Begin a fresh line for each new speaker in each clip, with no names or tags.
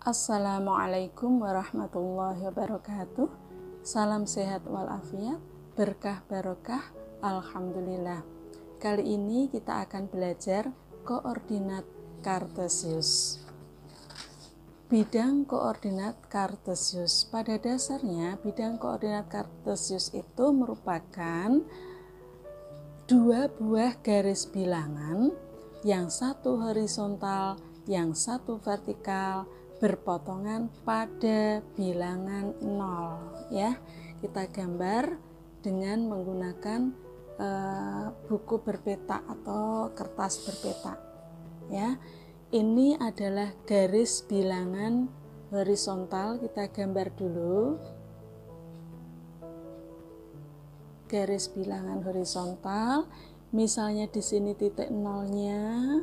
Assalamualaikum warahmatullahi wabarakatuh. Salam sehat walafiat, berkah barokah, alhamdulillah. Kali ini kita akan belajar koordinat kartesius. Bidang koordinat kartesius. Pada dasarnya bidang koordinat kartesius itu merupakan dua buah garis bilangan, yang satu horizontal, yang satu vertikal, berpotongan pada bilangan 0 ya. Kita gambar dengan menggunakan buku berpeta atau kertas berpeta ya. Ini adalah garis bilangan horizontal. Kita gambar dulu garis bilangan horizontal, misalnya di sini titik nolnya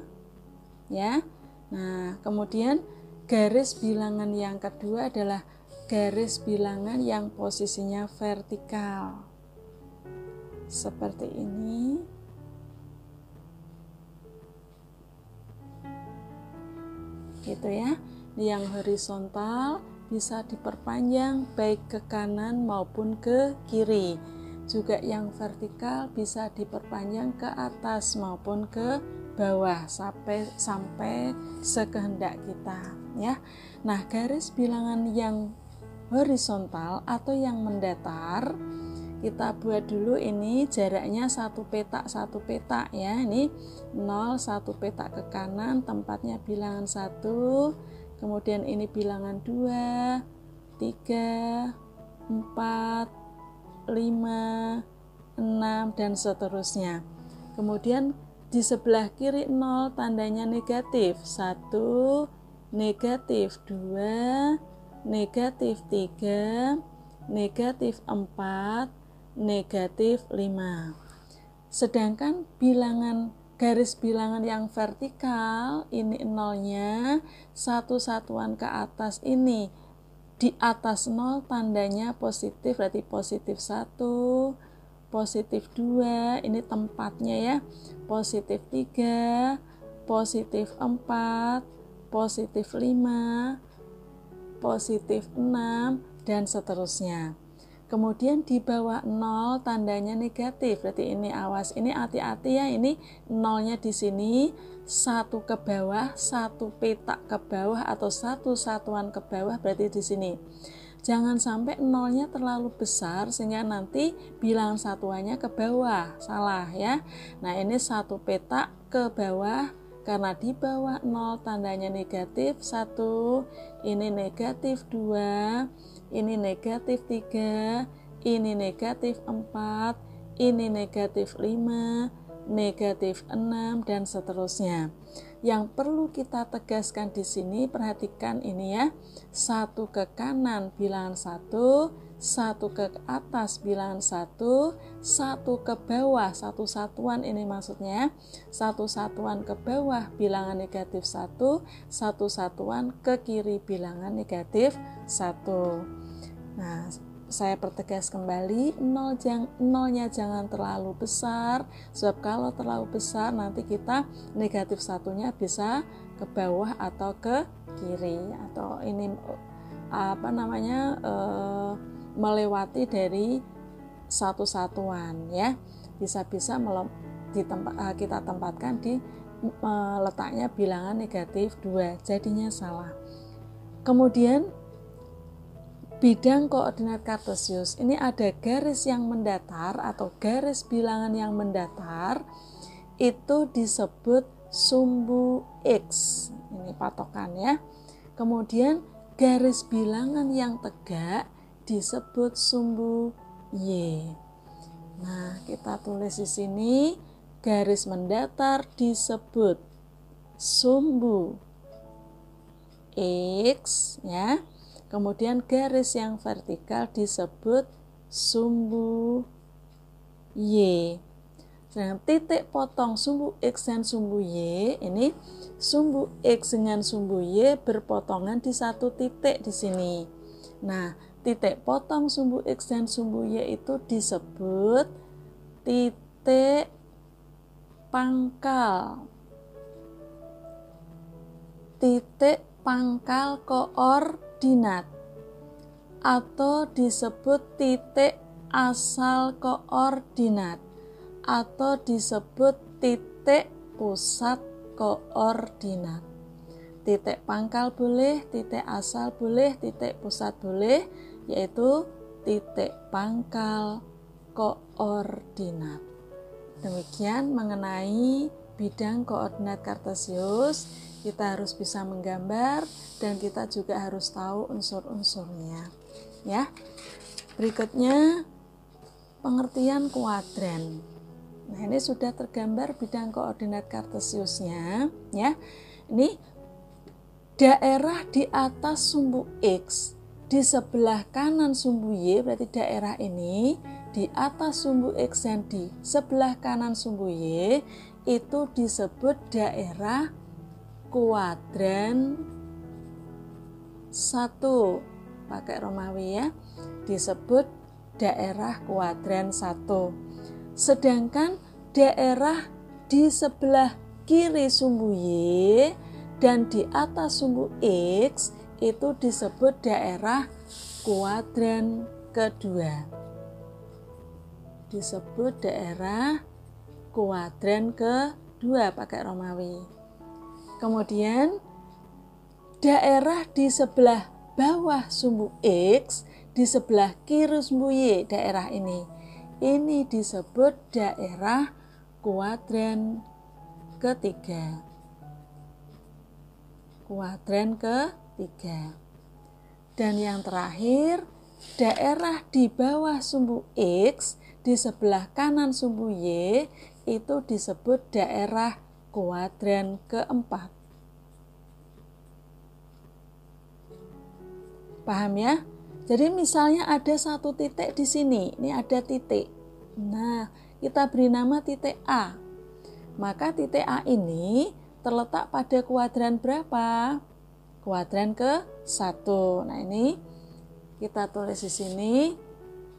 ya. Nah, kemudian garis bilangan yang kedua adalah garis bilangan yang posisinya vertikal. Seperti ini. Gitu ya. Yang horizontal bisa diperpanjang baik ke kanan maupun ke kiri. Juga yang vertikal bisa diperpanjang ke atas maupun ke bawah sampai sekehendak kita ya. Nah, garis bilangan yang horizontal atau yang mendatar kita buat dulu. Ini jaraknya satu petak ya. Ini 0, 1 petak ke kanan, tempatnya bilangan 1. Kemudian ini bilangan 2, 3, 4, 5, 6 dan seterusnya. Kemudian di sebelah kiri 0 tandanya negatif, 1, negatif 2, negatif 3, negatif 4, negatif 5. Sedangkan bilangan garis bilangan yang vertikal ini nolnya satu satuan ke atas, ini di atas 0 tandanya positif, berarti positif 1, positif 2, ini tempatnya ya, positif 3, positif 4, positif 5, positif 6 dan seterusnya. Kemudian di bawah 0 tandanya negatif, berarti ini awas, ini hati-hati ya, ini nolnya di sini satu ke bawah, satu petak ke bawah atau satu satuan ke bawah, berarti di sini. Jangan sampai nolnya terlalu besar sehingga nanti bilangan satuannya ke bawah, salah ya. Nah, ini satu petak ke bawah karena di bawah 0 tandanya negatif 1, ini negatif 2, ini negatif 3, ini negatif 4, ini negatif 5, negatif 6 dan seterusnya. Yang perlu kita tegaskan di sini, perhatikan ini ya, satu ke kanan bilangan 1, satu ke atas bilangan 1, satu ke bawah, satu satuan ini maksudnya, satu satuan ke bawah bilangan negatif 1, satu satuan ke kiri bilangan negatif 1. Nah, saya pertegas kembali, nolnya jangan terlalu besar, sebab kalau terlalu besar nanti kita negatif satunya bisa ke bawah atau ke kiri, atau ini melewati dari satu satuan ya, bisa-bisa kita tempatkan di letaknya bilangan negatif 2, jadinya salah. Kemudian bidang koordinat kartesius ini ada garis yang mendatar atau garis bilangan yang mendatar, itu disebut sumbu X, ini patokan ya. Kemudian garis bilangan yang tegak disebut sumbu Y. Nah, kita tulis di sini garis mendatar disebut sumbu X ya. Kemudian garis yang vertikal disebut sumbu Y. Nah, titik potong sumbu X dan sumbu Y, ini sumbu X dengan sumbu Y berpotongan di satu titik di sini. Nah, titik potong sumbu X dan sumbu Y itu disebut titik pangkal. Titik pangkal koordinat atau disebut titik asal koordinat atau disebut titik pusat koordinat. Titik pangkal boleh, titik asal boleh, titik pusat boleh, yaitu titik pangkal koordinat. Demikian mengenai bidang koordinat kartesius. Kita harus bisa menggambar dan kita juga harus tahu unsur-unsurnya. Ya. Berikutnya pengertian kuadran. Nah, ini sudah tergambar bidang koordinat kartesiusnya, ya. Ini daerah di atas sumbu X di sebelah kanan sumbu Y, berarti daerah ini di atas sumbu X dan di sebelah kanan sumbu Y itu disebut daerah kuadran 1. Pakai Romawi ya, disebut daerah kuadran 1. Sedangkan daerah di sebelah kiri sumbu Y dan di atas sumbu X itu disebut daerah kuadran kedua. Disebut daerah kuadran kedua pakai Romawi. Kemudian daerah di sebelah bawah sumbu X, di sebelah kiri sumbu Y, daerah ini disebut daerah kuadran ketiga. Kuadran ketiga. Dan yang terakhir, daerah di bawah sumbu X di sebelah kanan sumbu Y itu disebut daerah kuadran keempat. Paham ya? Jadi misalnya ada satu titik di sini, ini ada titik. Nah, kita beri nama titik A. Maka titik A ini terletak pada kuadran berapa? Kuadran ke-1. Nah, ini kita tulis di sini.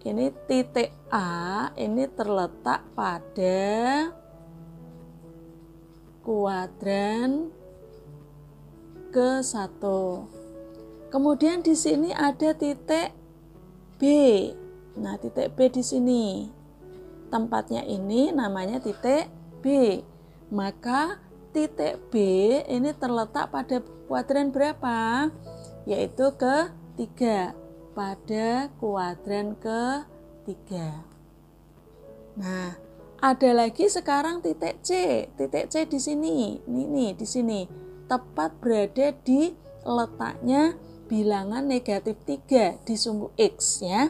Ini titik A ini terletak pada kuadran ke-1. Kemudian di sini ada titik B. Nah, titik B di sini. Tempatnya ini namanya titik B. Maka titik B ini terletak pada kuadran berapa? Yaitu ke-3. Pada kuadran ke-3. Nah, ada lagi sekarang titik C. Titik C di sini. Ini di sini. Tepat berada di letaknya bilangan negatif 3 di sumbu X ya.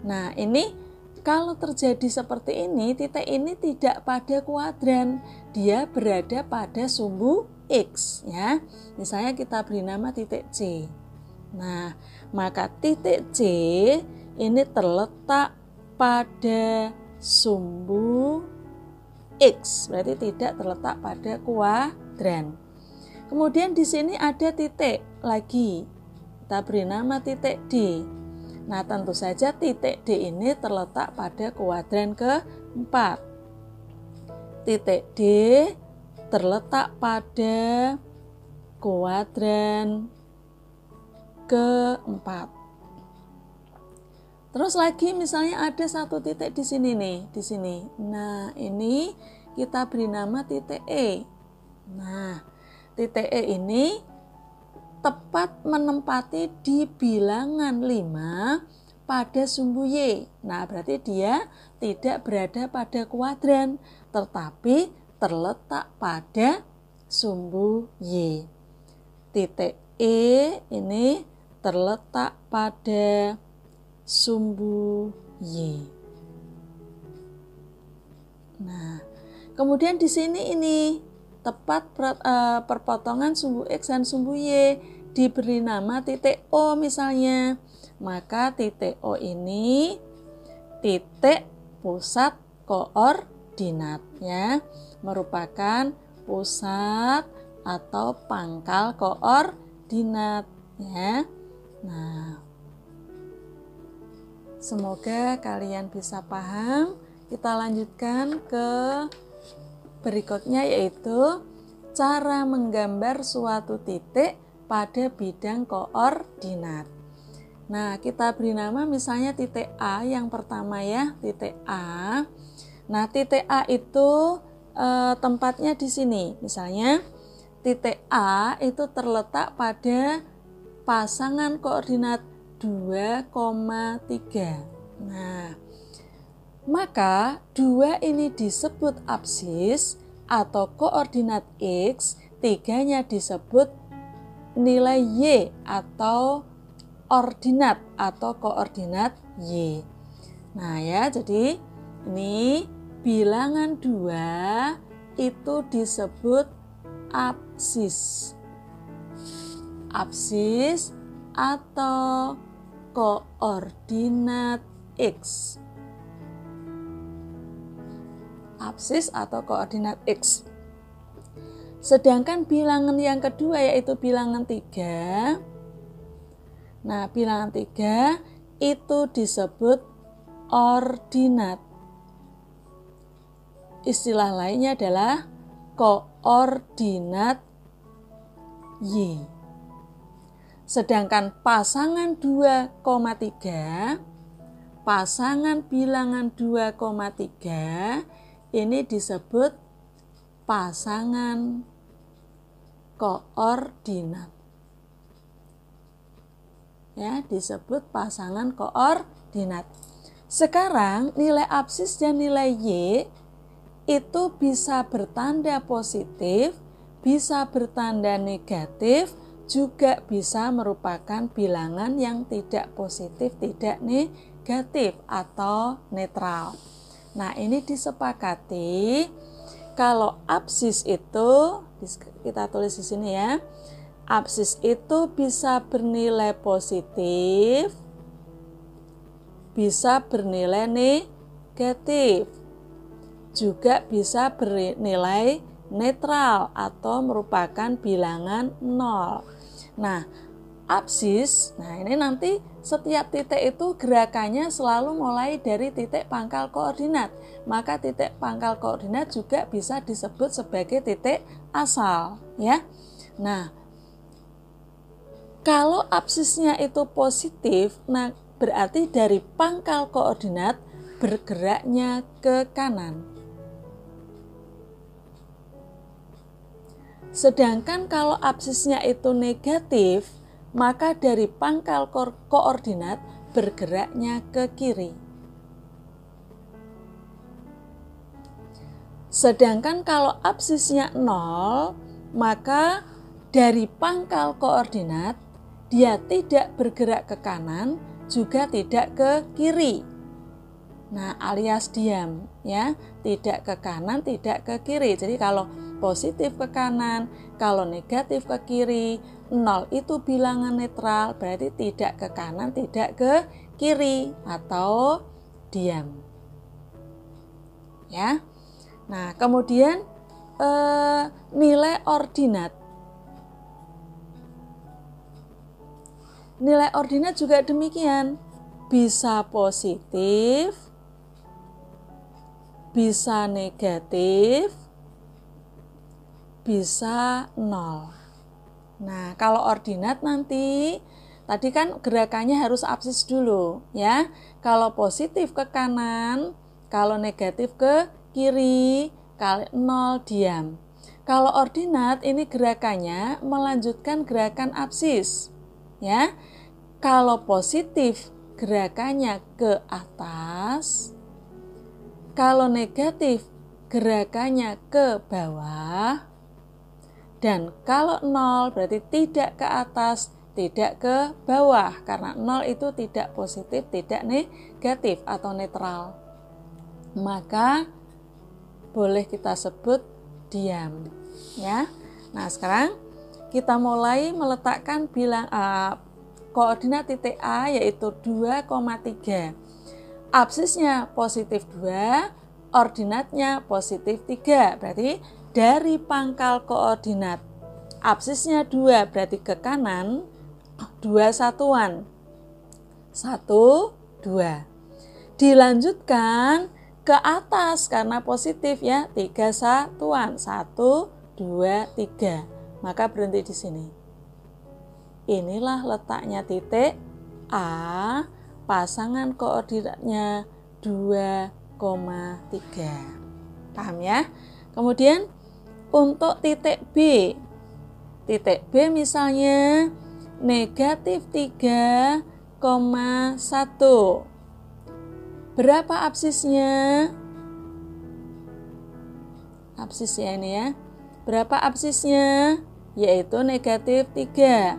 Nah, ini kalau terjadi seperti ini, titik ini tidak pada kuadran, dia berada pada sumbu X ya. Misalnya kita beri nama titik C. Nah, maka titik C ini terletak pada sumbu X, berarti tidak terletak pada kuadran. Kemudian di sini ada titik lagi. Kita beri nama titik D. Nah, tentu saja titik D ini terletak pada kuadran ke-4. Titik D terletak pada kuadran ke-4. Terus lagi misalnya ada satu titik di sini nih, di sini. Nah, ini kita beri nama titik E. Nah, titik E ini tepat menempati di bilangan 5 pada sumbu Y. Nah, berarti dia tidak berada pada kuadran, tetapi terletak pada sumbu Y. Titik E ini terletak pada sumbu Y. Nah, kemudian di sini ini tepat perpotongan sumbu X dan sumbu Y, diberi nama titik O misalnya. Maka titik O ini titik pusat koordinat ya, merupakan pusat atau pangkal koordinat ya. Nah, semoga kalian bisa paham. Kita lanjutkan ke berikutnya, yaitu cara menggambar suatu titik pada bidang koordinat. Nah, kita beri nama misalnya titik A yang pertama ya, titik A. Nah, titik A itu tempatnya di sini. Misalnya titik A itu terletak pada pasangan koordinat 2,3. Nah, maka 2 ini disebut absis atau koordinat X, 3-nya disebut nilai Y atau ordinat atau koordinat Y. Nah ya, jadi ini bilangan 2 itu disebut absis. Absis atau koordinat X. Absis atau koordinat X. Sedangkan bilangan yang kedua yaitu bilangan 3. Nah, bilangan 3 itu disebut ordinat. Istilah lainnya adalah koordinat Y. Sedangkan pasangan 2,3, pasangan bilangan 2,3 ini disebut pasangan koordinat. Ya, disebut pasangan koordinat. Sekarang nilai absis dan nilai Y itu bisa bertanda positif, bisa bertanda negatif, juga bisa merupakan bilangan yang tidak positif, tidak negatif atau netral. Nah, ini disepakati kalau absis itu, kita tulis di sini ya, absis itu bisa bernilai positif, bisa bernilai negatif, juga bisa bernilai netral atau merupakan bilangan 0. Nah, absis, nah ini nanti setiap titik itu gerakannya selalu mulai dari titik pangkal koordinat. Maka titik pangkal koordinat juga bisa disebut sebagai titik asal, ya. Nah, kalau absisnya itu positif, nah berarti dari pangkal koordinat bergeraknya ke kanan. Sedangkan kalau absisnya itu negatif, maka dari pangkal koordinat bergeraknya ke kiri. Sedangkan kalau absisnya 0, maka dari pangkal koordinat dia tidak bergerak ke kanan, juga tidak ke kiri. Nah, alias diam ya, tidak ke kanan, tidak ke kiri. Jadi kalau positif ke kanan, kalau negatif ke kiri, 0 itu bilangan netral, berarti tidak ke kanan, tidak ke kiri atau diam. Ya. Nah, kemudian nilai ordinat. Nilai ordinat juga demikian, bisa positif, bisa negatif, bisa 0. Nah, kalau ordinat nanti, tadi kan gerakannya harus absis dulu ya. Kalau positif ke kanan, kalau negatif ke kiri, kalau 0 diam. Kalau ordinat ini gerakannya melanjutkan gerakan absis. Ya. Kalau positif gerakannya ke atas, kalau negatif gerakannya ke bawah, dan kalau 0 berarti tidak ke atas, tidak ke bawah, karena 0 itu tidak positif, tidak negatif atau netral. Maka boleh kita sebut diam, ya. Nah, sekarang kita mulai meletakkan koordinat titik A yaitu 2,3. Absisnya positif 2, ordinatnya positif 3. Berarti dari pangkal koordinat absisnya 2 berarti ke kanan 2 satuan. 1, 2. Dilanjutkan ke atas karena positif ya, 3 satuan. 1, 2, 3. Maka berhenti di sini. inilah letaknya titik A, pasangan koordinatnya 2,3. Paham ya? Kemudian untuk titik B misalnya negatif 3,1. Berapa absisnya? Absisnya ini ya. Berapa absisnya? Yaitu negatif 3.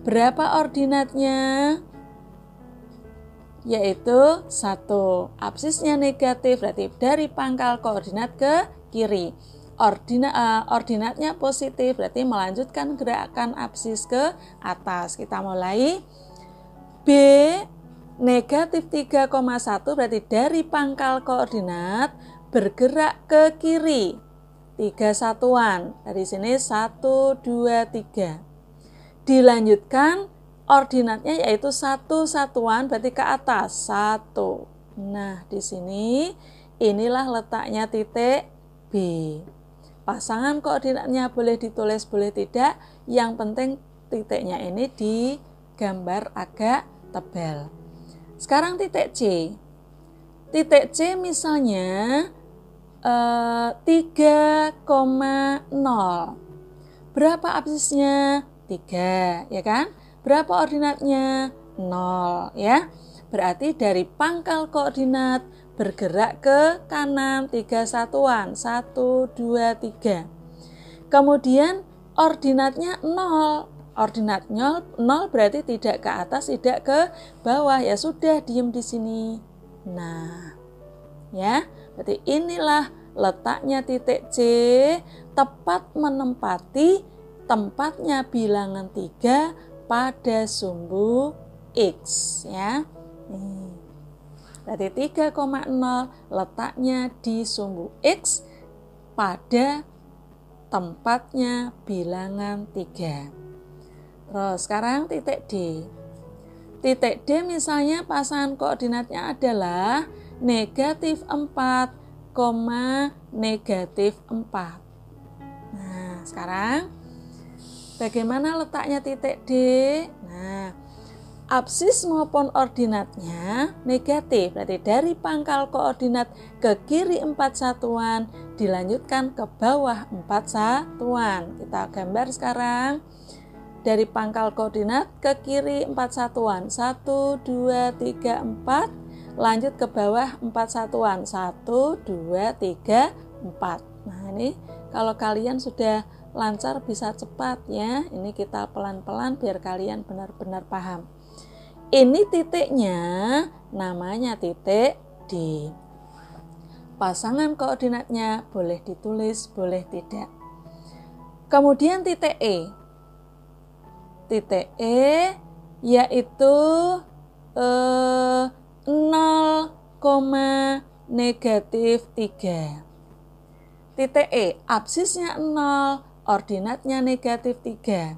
Berapa ordinatnya? Yaitu 1. Absisnya negatif, berarti dari pangkal koordinat ke kiri. Ordinatnya positif, berarti melanjutkan gerakan absis ke atas. Kita mulai. B negatif 3,1 berarti dari pangkal koordinat bergerak ke kiri 3 satuan. Dari sini 1, 2, 3. Dilanjutkan ordinatnya yaitu 1 satuan berarti ke atas 1. Nah, di sini inilah letaknya titik B. Pasangan koordinatnya boleh ditulis boleh tidak, yang penting titiknya ini digambar agak tebal. Sekarang titik C. Titik C misalnya 3,0. Berapa absisnya? 3, ya kan? Berapa ordinatnya? 0, ya. Berarti dari pangkal koordinat bergerak ke kanan 3 satuan. 1, 2, 3. Kemudian ordinatnya 0. Ordinat 0 berarti tidak ke atas, tidak ke bawah. Ya sudah, diam di sini. Nah, ya. Berarti inilah letaknya titik C, tepat menempati tempatnya bilangan 3 pada sumbu X, ya. Berarti 3,0 letaknya di sumbu X pada tempatnya bilangan 3. Terus sekarang titik D. Titik D misalnya pasangan koordinatnya adalah negatif 4, negatif 4. Nah, sekarang bagaimana letaknya titik D? Nah, absis maupun ordinatnya negatif. Berarti dari pangkal koordinat ke kiri 4 satuan dilanjutkan ke bawah 4 satuan. Kita gambar sekarang. Dari pangkal koordinat ke kiri 4 satuan. 1, 2, 3, 4. Lanjut ke bawah 4 satuan. 1, 2, 3, 4. Nah, ini kalau kalian sudah lancar bisa cepat ya. Ini kita pelan-pelan biar kalian benar-benar paham. Ini titiknya namanya titik D. Pasangan koordinatnya boleh ditulis, boleh tidak. Kemudian titik E. Titik E yaitu 0, negatif 3. Titik E, absisnya 0, ordinatnya negatif 3.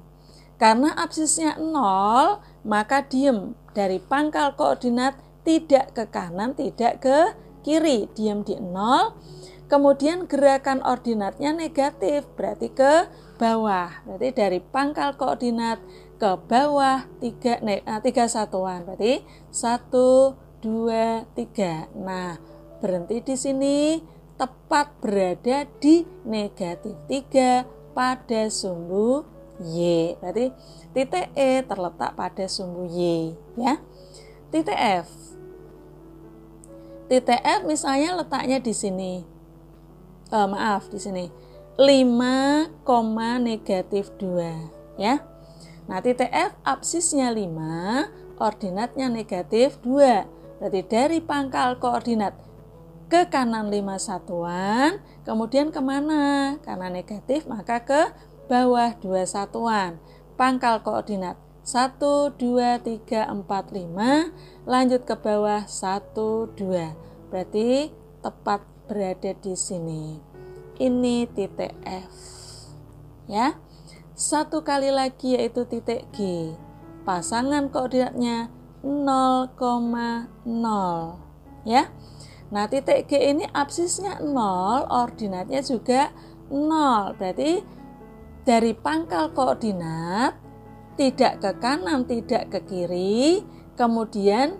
Karena absisnya 0, maka diem. Dari pangkal koordinat tidak ke kanan, tidak ke kiri, diem di 0. Kemudian gerakan ordinatnya negatif, berarti ke bawah. Berarti dari pangkal koordinat ke bawah 3 satuan. Berarti 1, 2, 3. Nah, berhenti di sini, tepat berada di negatif 3 pada sumbu Y. Berarti titik E terletak pada sumbu Y, ya. Titik F. Titik F misalnya letaknya di sini. Di sini 5, negatif 2, ya. Nah, titik F absisnya 5, ordinatnya negatif 2. Berarti dari pangkal koordinat ke kanan 5 satuan, kemudian kemana? Karena negatif maka ke bawah 2 satuan. Pangkal koordinat 1, 2, 3, 4, 5, lanjut ke bawah 1, 2. Berarti tepat berada di sini. Ini titik F. Ya. Satu kali lagi yaitu titik G. Pasangan koordinatnya 0,0. Ya. Nah, titik G ini absisnya 0, ordinatnya juga 0. Berarti dari pangkal koordinat tidak ke kanan, tidak ke kiri, kemudian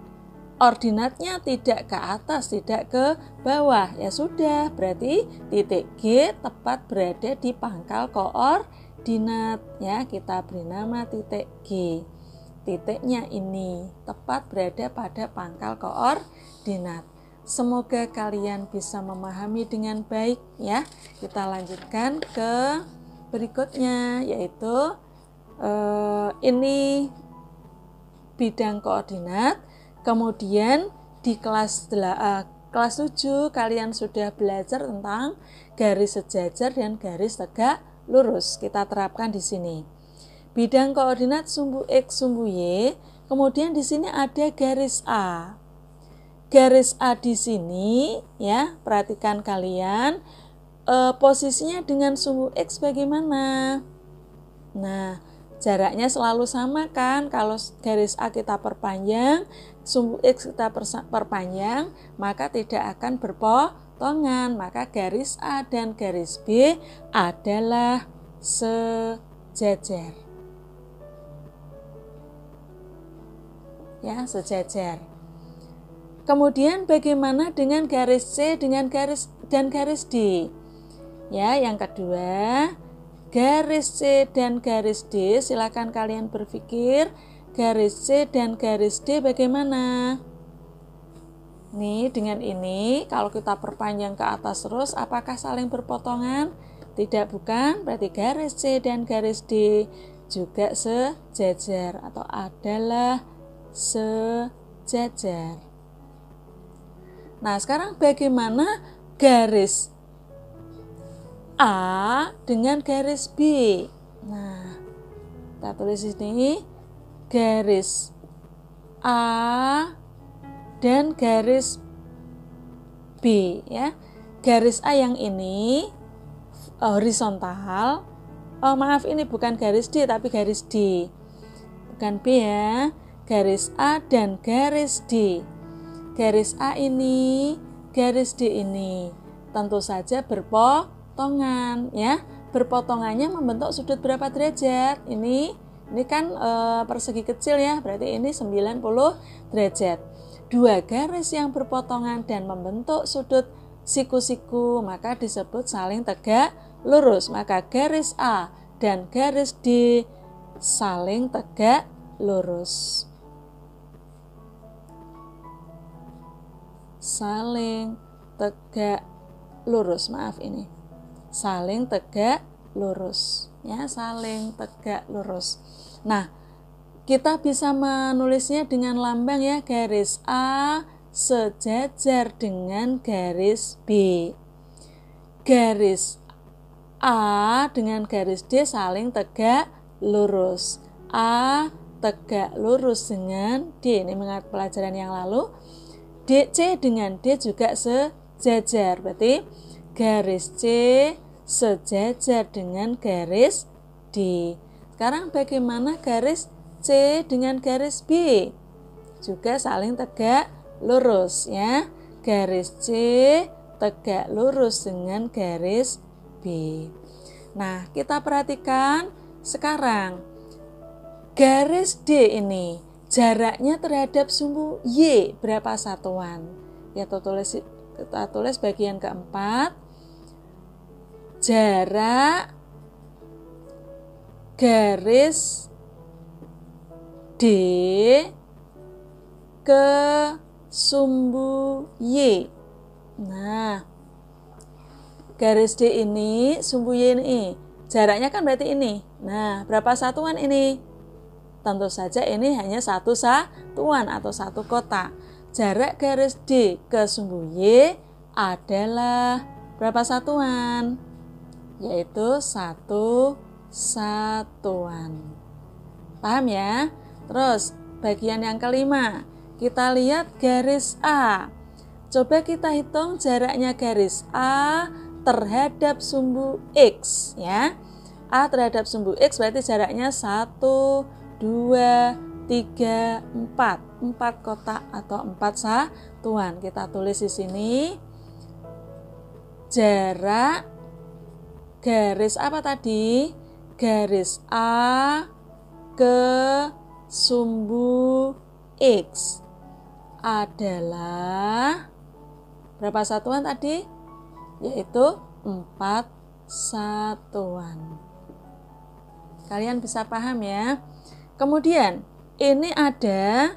ordinatnya tidak ke atas, tidak ke bawah. Ya sudah, berarti titik G tepat berada di pangkal koordinat. Ya, kita beri nama titik G. Titiknya ini tepat berada pada pangkal koordinat. Semoga kalian bisa memahami dengan baik ya. Kita lanjutkan ke berikutnya, yaitu ini bidang koordinat. Kemudian di kelas 7 kalian sudah belajar tentang garis sejajar dan garis tegak lurus. Kita terapkan di sini. Bidang koordinat sumbu X, sumbu Y. Kemudian di sini ada garis A. Garis A di sini ya, perhatikan kalian posisinya dengan sumbu X bagaimana? Nah, jaraknya selalu sama kan? Kalau garis A kita perpanjang, sumbu X kita perpanjang, maka tidak akan berpotongan. Maka garis A dan garis B adalah sejajar. Ya, sejajar. Kemudian bagaimana dengan garis C dengan garis D? Ya, yang kedua, garis C dan garis D, silakan kalian berpikir garis C dan garis D bagaimana? Nih, dengan ini kalau kita perpanjang ke atas terus, apakah saling berpotongan? Tidak, bukan. Berarti garis C dan garis D juga sejajar atau adalah sejajar. Nah, sekarang bagaimana garis A dengan garis B? Nah, kita tulis ini garis A dan garis B ya. Garis A yang ini horizontal. Maaf, ini bukan garis D tapi garis D. Bukan B ya. Garis A dan garis D. Garis A ini, garis D ini tentu saja berpotongan ya. Berpotongannya membentuk sudut berapa derajat? Ini kan persegi kecil ya, berarti ini 90 derajat. Dua garis yang berpotongan dan membentuk sudut siku-siku maka disebut saling tegak lurus. Maka garis A dan garis D saling tegak lurus. Saling tegak lurus, maaf ini. Saling tegak lurus ya, saling tegak lurus. Nah, kita bisa menulisnya dengan lambang ya, garis A sejajar dengan garis B. Garis A dengan garis D saling tegak lurus. A tegak lurus dengan D, ini mengingat pelajaran yang lalu. C dengan D juga sejajar, berarti garis C sejajar dengan garis D. Sekarang bagaimana garis C dengan garis B? Juga saling tegak lurus ya. Garis C tegak lurus dengan garis B. Nah, kita perhatikan sekarang garis D ini jaraknya terhadap sumbu Y berapa satuan? Ya, kita tulis bagian keempat. Jarak garis D ke sumbu Y. Nah, garis D ini, sumbu Y ini, jaraknya kan berarti ini. Nah, berapa satuan ini? Tentu saja ini hanya satu satuan atau satu kotak. Jarak garis D ke sumbu Y adalah berapa satuan? Yaitu satu satuan. Paham ya? Terus bagian yang kelima, kita lihat garis A. Coba kita hitung jaraknya garis A terhadap sumbu X ya. A terhadap sumbu X berarti jaraknya 1, 2, 3, 4. 4 kotak atau 4 satuan. Kita tulis di sini. Jarak garis apa tadi? Garis A ke sumbu X adalah berapa satuan tadi? Yaitu 4 satuan. Kalian bisa paham ya? Kemudian ini ada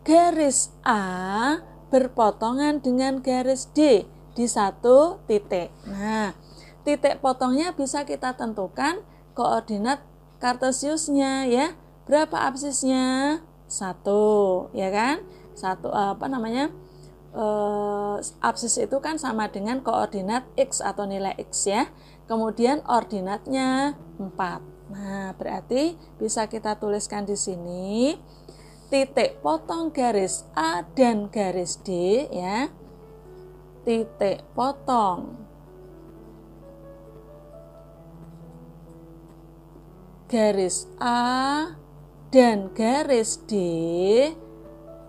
garis A berpotongan dengan garis D di satu titik. Nah, titik potongnya bisa kita tentukan koordinat kartesiusnya ya. Berapa absisnya? 1, ya kan? Absis itu kan sama dengan koordinat X atau nilai X ya. Kemudian ordinatnya 4. Nah, berarti bisa kita tuliskan di sini titik potong garis A dan garis D ya. Titik potong garis A dan garis D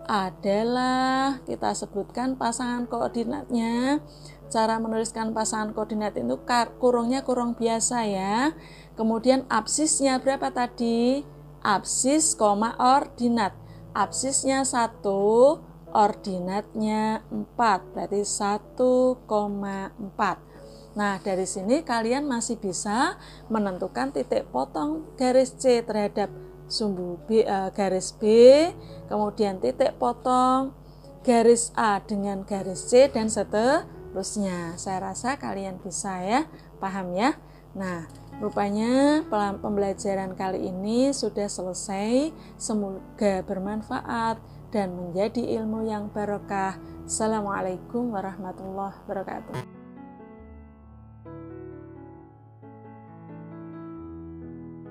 adalah, kita sebutkan pasangan koordinatnya. Cara menuliskan pasangan koordinat itu kurungnya kurung biasa ya. Kemudian absisnya berapa tadi? Absis, ordinat. Absisnya 1, ordinatnya 4, berarti 1,4. Nah, dari sini kalian masih bisa menentukan titik potong garis C terhadap sumbu garis B, kemudian titik potong garis A dengan garis C dan seterusnya. Saya rasa kalian bisa ya, paham ya. Nah, rupanya pembelajaran kali ini sudah selesai. Semoga bermanfaat dan menjadi ilmu yang barokah. Assalamualaikum warahmatullahi wabarakatuh.